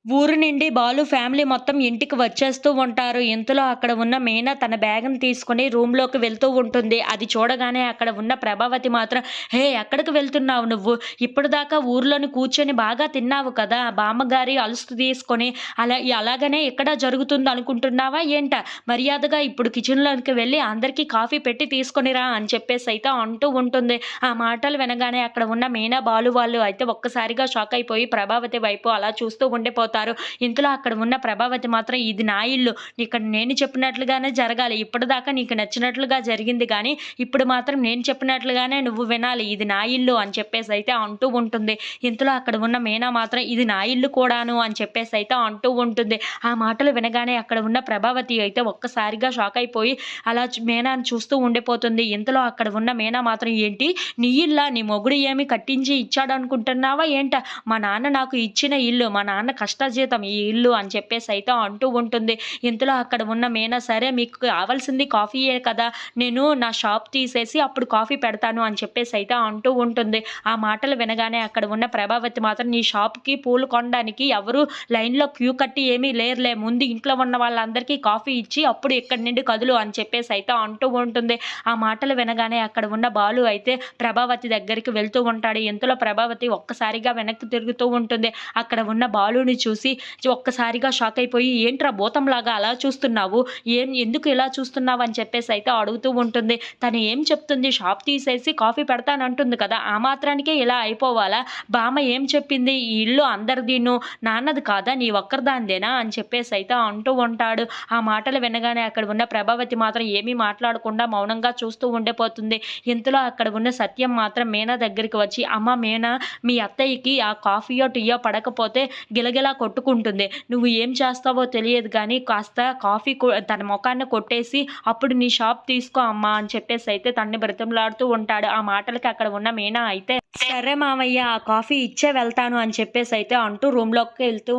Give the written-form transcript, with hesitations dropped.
ఊరు నుండి బాలు ఫ్యామిలీ మొత్తం ఇంటికి వచ్చేస్తూ ఉంటారు. ఇంతలో అక్కడ ఉన్న మీనా తన బ్యాగ్‌ని తీసుకొని రూమ్‌లోకి వెళ్తూ ఉంటుంది. అది చూడగానే అక్కడ ఉన్న ప్రభావతి మాత్రం, "హే! ఎక్కడికి వెళ్తున్నావు నువ్వు? ఇప్పటిదాకా ఊర్లోని కూర్చొని బాగా తిన్నావు కదా! బామ్మగారి అలుసు తీసుకొని అలాగనే ఇక్కడ జరుగుతుందనుకుంటున్నావా ఏంట? మర్యాదగా ఇప్పుడు కిచెన్‌లోకి వెళ్లి అందరికీ కాఫీ పెట్టి తీసుకొని రా" అని చెప్పేసైతే అంటూ ఉంటుంది. ఆ మాటలు వినగానే అక్కడ ఉన్న మీనా, బాలు వాళ్ళు అయితే ఒక్కసారిగా షాక్ అయిపోయి ప్రభావతి వైపు అలా చూస్తూ ఉండిపోతారు. ఇంతలో అక్కడ ఉన్న ప్రభావతి మాత్రం, "ఇది నా ఇల్లు. ఇక్కడ నేను చెప్పినట్లుగానే జరగాలి. ఇప్పటిదాకా నీకు నచ్చినట్లుగా జరిగింది గానీ, ఇప్పుడు మాత్రం నేను చెప్పినట్లుగానే నువ్వు వినాలి. ఇది నా ఇల్లు" అని చెప్పేసైతే అంటూ ఉంటుంది. ఇంతలో అక్కడ ఉన్న మీనా మాత్రం, "ఇది నా ఇల్లు కూడాను" అని చెప్పేసైతే అంటూ ఉంటుంది. ఆ మాటలు వినగానే అక్కడ ఉన్న ప్రభావతి అయితే ఒక్కసారిగా షాక్ అయిపోయి అలా మీనాని చూస్తూ ఉండిపోతుంది. ఇంతలో అక్కడ ఉన్న మీనా మాత్రం, "ఏంటి? నీ ఇల్లా? నీ మొగుడు ఏమి కట్టించి ఇచ్చాడనుకుంటున్నావా ఏంట? మా నాన్న నాకు ఇచ్చిన ఇల్లు. మా నాన్న కష్టజీతం ఈ ఇల్లు" అని చెప్పేసైతే అంటూ ఉంటుంది. ఇంతలో అక్కడ ఉన్న మీనా, "సరే మీకు కావాల్సింది కాఫీయే కదా! నేను నా షాప్ తీసేసి అప్పుడు కాఫీ పెడతాను" అని చెప్పేసైతే అంటూ ఉంటుంది. ఆ మాటలు వినగానే అక్కడ ఉన్న ప్రభావతి మాత్రం, "నీ షాప్‌కి పూలు కొనడానికి ఎవరు లైన్‌లో క్యూ కట్టి ఏమీ లేరులే. ముందు ఇంట్లో ఉన్న వాళ్ళందరికీ కాఫీ ఇచ్చి అప్పుడు ఇక్కడి నుండి కదులు" అని చెప్పేసైతే అంటూ ఉంటుంది. ఆ మాటలు వినగానే అక్కడ ఉన్న బాలు అయితే ప్రభావతి దగ్గరికి వెళ్తూ ఉంటాడు. ఇంతలో ప్రభావతి ఒక్కసారిగా వెనక్కి తిరుగుతూ ఉంటుంది. అక్కడ ఉన్న బాలుని చూసి ఒక్కసారిగా షాక్ అయిపోయి, "ఏంట్రా భూతంలాగా అలా చూస్తున్నావు? ఎందుకు ఇలా చూస్తున్నావు?" అని చెప్పేసైతే అడుగుతూ ఉంటుంది. తను ఏం చెప్తుంది? షాప్ తీసేసి కాఫీ పెడతానంటుంది కదా! ఆ మాత్రానికే ఇలా అయిపోవాలా? బామ్మ ఏం చెప్పింది? "ఈ ఇల్లు అందరిదీను, నాన్నది కాదా? నీ ఒక్కరిదానిదేనా?" అని చెప్పేసైతే అంటూ ఉంటాడు. ఆ మాటలు వినగానే అక్కడ ఉన్న ప్రభావతి మాత్రం ఏమీ మాట్లాడకుండా మౌనంగా చూస్తూ ఉండిపోతుంది. ఇంతలో అక్కడ ఉన్న సత్యం మాత్రం మీనా దగ్గరికి వచ్చి, "అమ్మ మీనా, మీ అత్తయ్యకి ఆ కాఫీయో, టీయో పడకపోతే గిలగిలా కొట్టుకుంటుంది. నువ్వు ఏం చేస్తావో తెలియదు గానీ కాస్త కాఫీ తన మొఖాన కొట్టేసి అప్పుడు నీ షాప్ తీసుకో అమ్మా" అని చెప్పేసైతే తనని బ్రతిమలాడుతూ ఉంటాడు. ఆ మాటలకి అక్కడ ఉన్న మీనా అయితే, "సరే మావయ్య, ఆ కాఫీ ఇచ్చే వెళ్తాను" అని చెప్పేసైతే అంటూ రూమ్‌లోకి వెళ్తూ